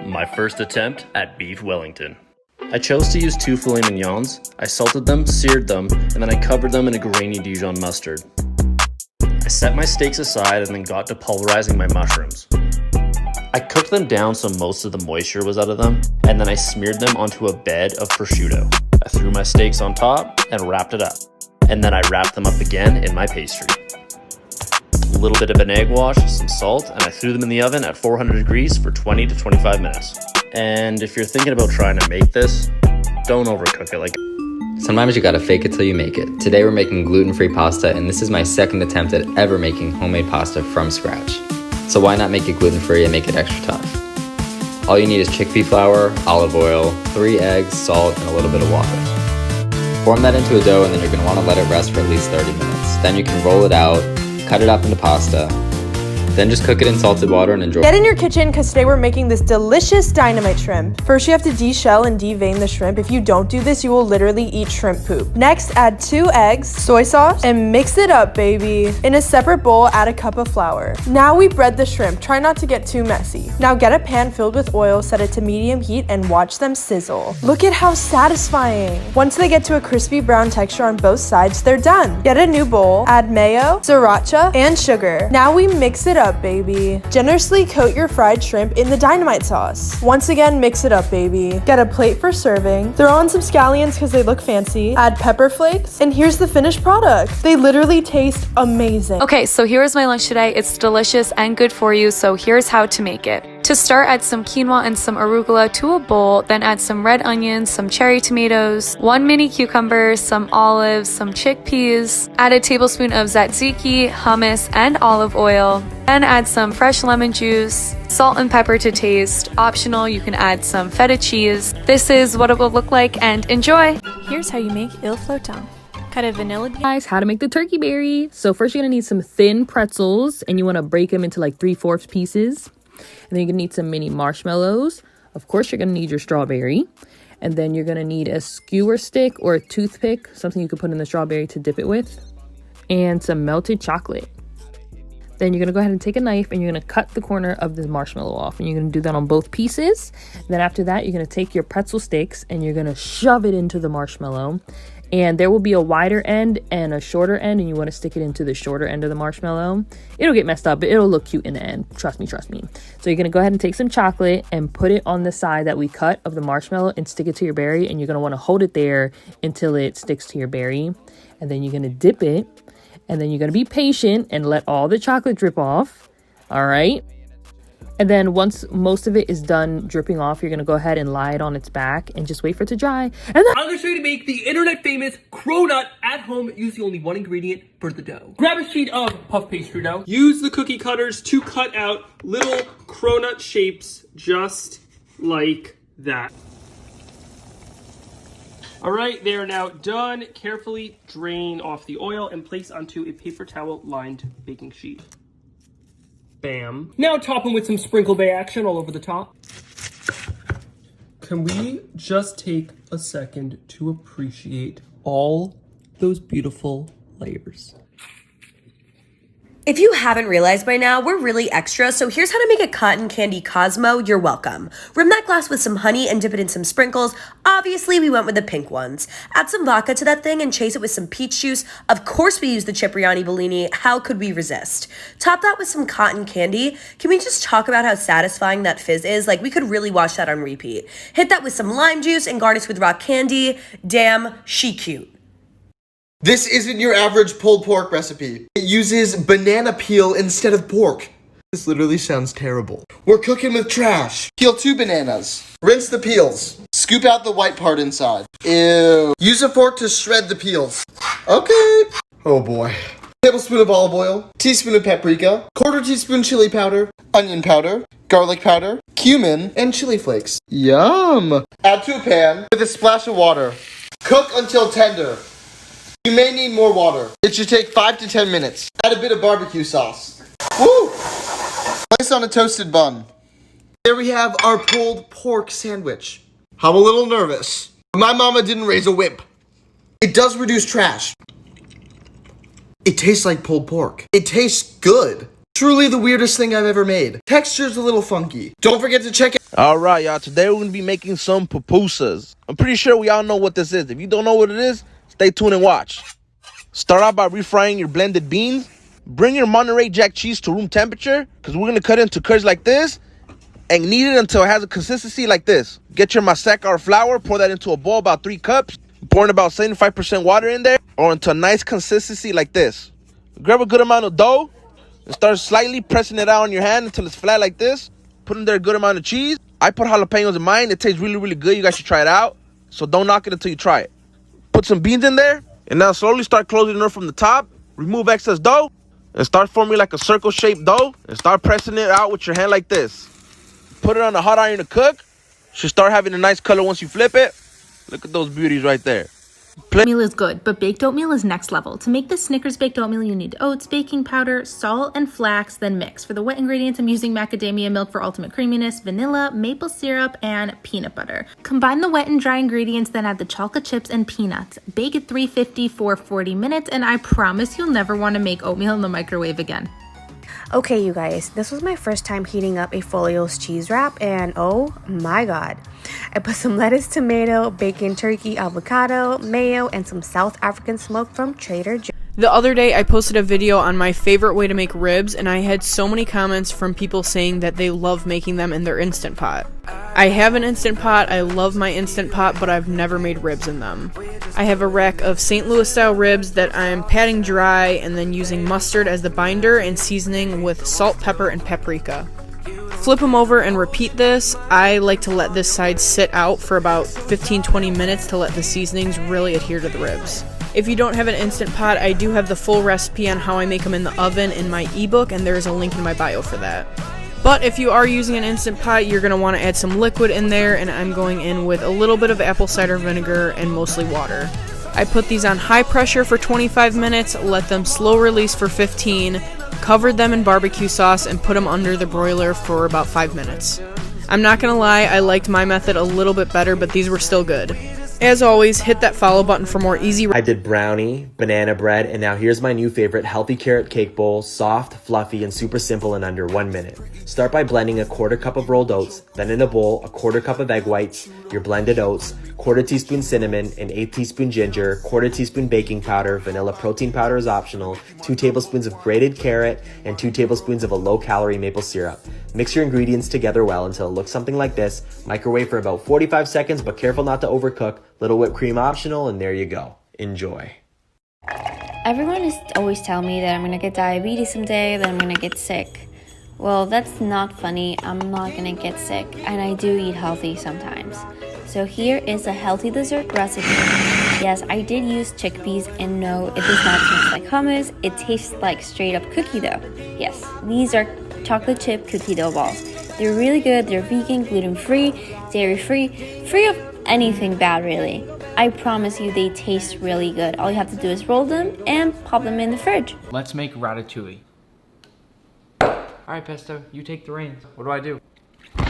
My first attempt at beef Wellington. I chose to use 2 filet mignons. I salted them, seared them, and then I covered them in a grainy Dijon mustard. I set my steaks aside and then got to pulverizing my mushrooms. I cooked them down so most of the moisture was out of them, and then I smeared them onto a bed of prosciutto. I threw my steaks on top and wrapped it up. And then I wrapped them up again in my pastry. A little bit of an egg wash, some salt, and I threw them in the oven at 400 degrees for 20 to 25 minutes. And if you're thinking about trying to make this, don't overcook it. Sometimes you gotta fake it till you make it. Today we're making gluten-free pasta, and this is my second attempt at ever making homemade pasta from scratch. So why not make it gluten-free and make it extra tough? All you need is chickpea flour, olive oil, 3 eggs, salt, and a little bit of water. Form that into a dough, and then you're gonna wanna let it rest for at least 30 minutes. Then you can roll it out, cut it up into pasta, then just cook it in salted water and enjoy. Get in your kitchen because today we're making this delicious dynamite shrimp. First you have to de-shell and de-vein the shrimp. If you don't do this, you will literally eat shrimp poop. Next, add 2 eggs, soy sauce, and mix it up, baby. In a separate bowl, add a cup of flour. Now we bread the shrimp. Try not to get too messy. Now get a pan filled with oil, set it to medium heat, and watch them sizzle. Look at how satisfying. Once they get to a crispy brown texture on both sides, they're done. Get a new bowl, add mayo, sriracha, and sugar. Now we mix it up, baby. Generously coat your fried shrimp in the dynamite sauce. Once again, mix it up, baby. Get a plate for serving. Throw on some scallions because they look fancy. Add pepper flakes, and here's the finished product. They literally taste amazing. Okay, so here is my lunch today. It's delicious and good for you, so here's how to make it. To start, add some quinoa and some arugula to a bowl, then add some red onions, some cherry tomatoes, 1 mini cucumber, some olives, some chickpeas, add a tablespoon of tzatziki, hummus, and olive oil, then add some fresh lemon juice, salt and pepper to taste. Optional, you can add some feta cheese. This is what it will look like, and enjoy! Here's how you make il flotin. Cut a vanilla bean. Guys, how to make the turkey berry. So first you're gonna need some thin pretzels, and you wanna break them into like 3/4 pieces. And then you're gonna need some mini marshmallows. Of course, you're gonna need your strawberry. And then you're gonna need a skewer stick or a toothpick, something you could put in the strawberry to dip it with, and some melted chocolate. Then you're gonna go ahead and take a knife and you're gonna cut the corner of the marshmallow off. And you're gonna do that on both pieces. Then after that, you're gonna take your pretzel sticks and you're gonna shove it into the marshmallow. And there will be a wider end and a shorter end, and you want to stick it into the shorter end of the marshmallow. It'll get messed up, but it'll look cute in the end. Trust me, trust me. So you're going to go ahead and take some chocolate and put it on the side that we cut of the marshmallow and stick it to your berry. And you're going to want to hold it there until it sticks to your berry. And then you're going to dip it. And then you're going to be patient and let all the chocolate drip off. All right. And then once most of it is done dripping off, you're going to go ahead and lie it on its back and just wait for it to dry. And then I'm going to show you to make the internet famous cronut at home using only 1 ingredient for the dough. Grab a sheet of puff pastry dough. Use the cookie cutters to cut out little cronut shapes just like that. All right, they are now done. Carefully drain off the oil and place onto a paper towel lined baking sheet. Bam. Now top them with some sprinkle bay action all over the top. Can we just take a second to appreciate all those beautiful layers? If you haven't realized by now, we're really extra, so here's how to make a cotton candy Cosmo. You're welcome. Rim that glass with some honey and dip it in some sprinkles. Obviously, we went with the pink ones. Add some vodka to that thing and chase it with some peach juice. Of course, we use the Cipriani Bellini. How could we resist? Top that with some cotton candy. Can we just talk about how satisfying that fizz is? Like, we could really watch that on repeat. Hit that with some lime juice and garnish with rock candy. Damn, she cute. This isn't your average pulled pork recipe. It uses banana peel instead of pork. This literally sounds terrible. We're cooking with trash. Peel 2 bananas. Rinse the peels. Scoop out the white part inside. Ew. Use a fork to shred the peels. Okay. Oh boy. Tablespoon of olive oil. Teaspoon of paprika. 1/4 teaspoon chili powder. Onion powder. Garlic powder. Cumin. And chili flakes. Yum. Add to a pan with a splash of water. Cook until tender. You may need more water. It should take 5 to 10 minutes. Add a bit of barbecue sauce. Woo! Place on a toasted bun. There we have our pulled pork sandwich. I'm a little nervous. My mama didn't raise a wimp. It does reduce trash. It tastes like pulled pork. It tastes good. Truly the weirdest thing I've ever made. Texture's a little funky. Don't forget to check out. Alright, y'all. Today we're going to be making some pupusas. I'm pretty sure we all know what this is. If you don't know what it is, stay tuned and watch. Start out by refrying your blended beans. Bring your Monterey Jack cheese to room temperature, because we're going to cut it into curds like this and knead it until it has a consistency like this. Get your maseca or flour, pour that into a bowl, about 3 cups. Pour in about 75% water in there, or into a nice consistency like this. Grab a good amount of dough and start slightly pressing it out on your hand until it's flat like this. Put in there a good amount of cheese. I put jalapenos in mine. It tastes really, really good. You guys should try it out. So don't knock it until you try it. Put some beans in there. And now slowly start closing it from the top. Remove excess dough. And start forming like a circle-shaped dough. And start pressing it out with your hand like this. Put it on a hot iron to cook. Should start having a nice color once you flip it. Look at those beauties right there. Oatmeal is good, but baked oatmeal is next level. To make the Snickers baked oatmeal, you need oats, baking powder, salt, and flax, then mix. For the wet ingredients, I'm using macadamia milk for ultimate creaminess, vanilla, maple syrup, and peanut butter. Combine the wet and dry ingredients, then add the chocolate chips and peanuts. Bake at 350 for 40 minutes, and I promise you'll never want to make oatmeal in the microwave again. Okay, you guys, this was my first time heating up a Folio's cheese wrap, and oh my god. I put some lettuce, tomato, bacon, turkey, avocado, mayo, and some South African smoke from Trader Joe's. The other day, I posted a video on my favorite way to make ribs, and I had so many comments from people saying that they love making them in their Instant Pot. I have an Instant Pot, I love my Instant Pot, but I've never made ribs in them. I have a rack of St. Louis style ribs that I'm patting dry and then using mustard as the binder and seasoning with salt, pepper, and paprika. Flip them over and repeat this. I like to let this side sit out for about 15-20 minutes to let the seasonings really adhere to the ribs. If you don't have an Instant Pot, I do have the full recipe on how I make them in the oven in my ebook, and there is a link in my bio for that. But if you are using an Instant Pot, you're going to want to add some liquid in there, and I'm going in with a little bit of apple cider vinegar and mostly water. I put these on high pressure for 25 minutes, let them slow release for 15, covered them in barbecue sauce, and put them under the broiler for about 5 minutes. I'm not going to lie, I liked my method a little bit better, but these were still good. As always, hit that follow button for more easy. I did brownie, banana bread, and now here's my new favorite healthy carrot cake bowl, soft, fluffy, and super simple in under 1 minute. Start by blending a 1/4 cup of rolled oats, then in a bowl, a 1/4 cup of egg whites, your blended oats, 1/4 teaspoon cinnamon, an 1/8 teaspoon ginger, 1/4 teaspoon baking powder, vanilla protein powder is optional, 2 tablespoons of grated carrot, and 2 tablespoons of a low-calorie maple syrup. Mix your ingredients together well until it looks something like this. Microwave for about 45 seconds, but careful not to overcook. Little whipped cream optional, and there you go. Enjoy. Everyone is always telling me that I'm gonna get diabetes someday, that I'm gonna get sick. Well, that's not funny. I'm not gonna get sick, and I do eat healthy sometimes. So here is a healthy dessert recipe. Yes, I did use chickpeas, and no, it does not taste like hummus. It tastes like straight up cookie dough. Yes, these are chocolate chip cookie dough balls. They're really good. They're vegan, gluten-free, dairy-free, free of anything bad, really. I promise you they taste really good. All you have to do is roll them and pop them in the fridge. Let's make ratatouille. Alright, Pesto, you take the reins. What do?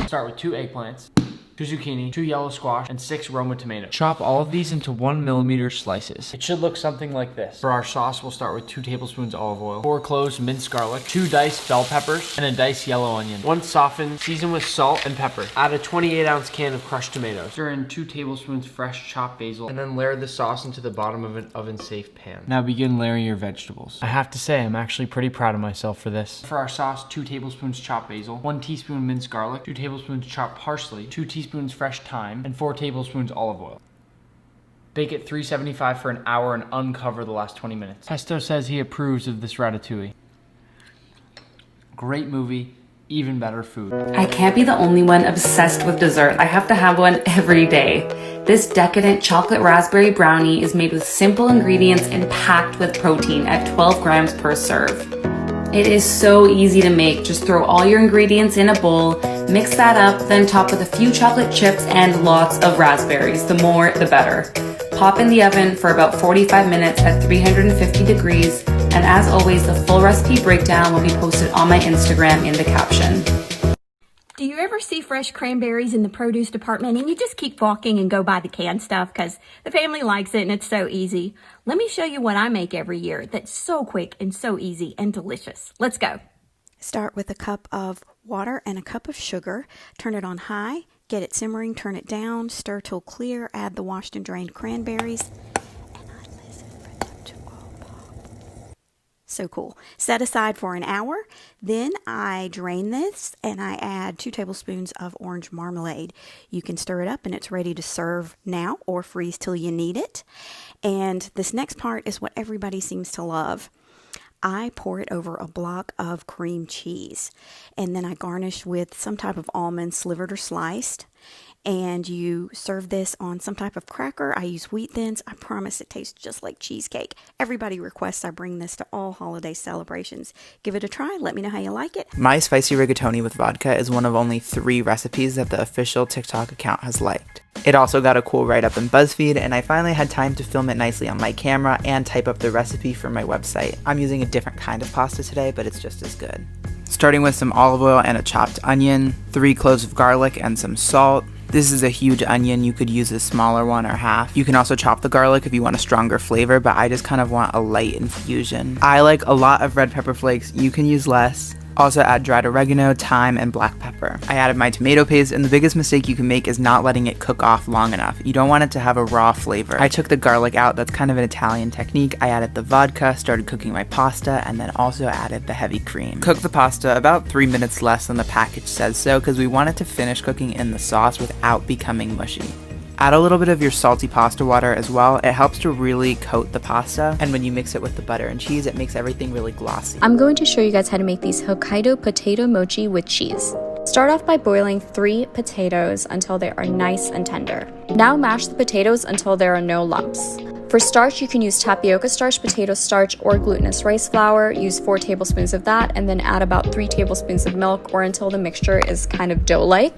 Start with 2 eggplants, 2 zucchini, 2 yellow squash, and 6 Roma tomatoes. Chop all of these into 1mm slices. It should look something like this. For our sauce, we'll start with 2 tablespoons olive oil, 4 cloves minced garlic, 2 diced bell peppers, and a diced yellow onion. Once softened, season with salt and pepper. Add a 28-ounce can of crushed tomatoes. Stir in 2 tablespoons fresh chopped basil, and then layer the sauce into the bottom of an oven-safe pan. Now begin layering your vegetables. I have to say, I'm actually pretty proud of myself for this. For our sauce, 2 tablespoons chopped basil, 1 teaspoon minced garlic, 2 tablespoons chopped parsley, 2 teaspoons fresh thyme, and 4 tablespoons olive oil. Bake at 375 for an hour and uncover the last 20 minutes. Pesto says he approves of this ratatouille. Great movie, even better food. I can't be the only one obsessed with dessert. I have to have one every day. This decadent chocolate raspberry brownie is made with simple ingredients and packed with protein at 12 grams per serve. It is so easy to make. Just throw all your ingredients in a bowl, mix that up, then top with a few chocolate chips and lots of raspberries. The more, the better. Pop in the oven for about 45 minutes at 350 degrees. And as always, the full recipe breakdown will be posted on my Instagram in the caption. Do you ever see fresh cranberries in the produce department and you just keep walking and go buy the canned stuff because the family likes it and it's so easy? Let me show you what I make every year that's so quick and so easy and delicious. Let's go. Start with a cup of water and a cup of sugar. Turn it on high, get it simmering, turn it down, stir till clear, add the washed and drained cranberries, and I listen for them to all pop. So cool. Set aside for an hour. Then I drain this and I add 2 tablespoons of orange marmalade. You can stir it up and it's ready to serve now or freeze till you need it. And this next part is what everybody seems to love. I pour it over a block of cream cheese, and then I garnish with some type of almond slivered or sliced, and you serve this on some type of cracker. I use wheat thins. I promise it tastes just like cheesecake. Everybody requests I bring this to all holiday celebrations. Give it a try. Let me know how you like it. My spicy rigatoni with vodka is one of only 3 recipes that the official TikTok account has liked. It also got a cool write-up in BuzzFeed, and I finally had time to film it nicely on my camera and type up the recipe for my website. I'm using a different kind of pasta today, but it's just as good. Starting with some olive oil and a chopped onion, 3 cloves of garlic and some salt. This is a huge onion. You could use a smaller one or half. You can also chop the garlic if you want a stronger flavor, but I just kind of want a light infusion. I like a lot of red pepper flakes. You can use less. Also add dried oregano, thyme, and black pepper. I added my tomato paste, and the biggest mistake you can make is not letting it cook off long enough. You don't want it to have a raw flavor. I took the garlic out. That's kind of an Italian technique. I added the vodka, started cooking my pasta, and then also added the heavy cream. Cook the pasta about 3 minutes less than the package says so, because we want it to finish cooking in the sauce without becoming mushy. Add a little bit of your salty pasta water as well. It helps to really coat the pasta, and when you mix it with the butter and cheese, it makes everything really glossy. I'm going to show you guys how to make these Hokkaido potato mochi with cheese. Start off by boiling 3 potatoes until they are nice and tender. Now mash the potatoes until there are no lumps. For starch, you can use tapioca starch, potato starch, or glutinous rice flour. Use 4 tablespoons of that and then add about 3 tablespoons of milk or until the mixture is kind of dough-like.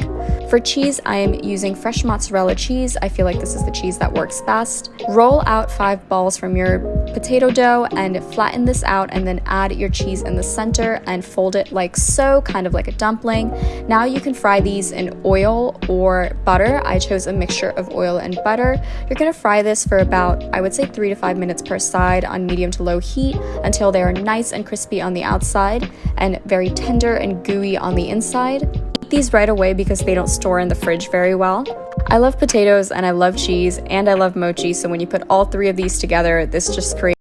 For cheese, I am using fresh mozzarella cheese. I feel like this is the cheese that works best. Roll out 5 balls from your potato dough and flatten this out, and then add your cheese in the center and fold it like so, kind of like a dumpling. Now you can fry these in oil or butter. I chose a mixture of oil and butter. You're gonna fry this for about, I would say 3 to 5 minutes per side on medium to low heat until they are nice and crispy on the outside and very tender and gooey on the inside. Eat these right away because they don't store in the fridge very well. I love potatoes and I love cheese and I love mochi, so when you put all 3 of these together, this just creates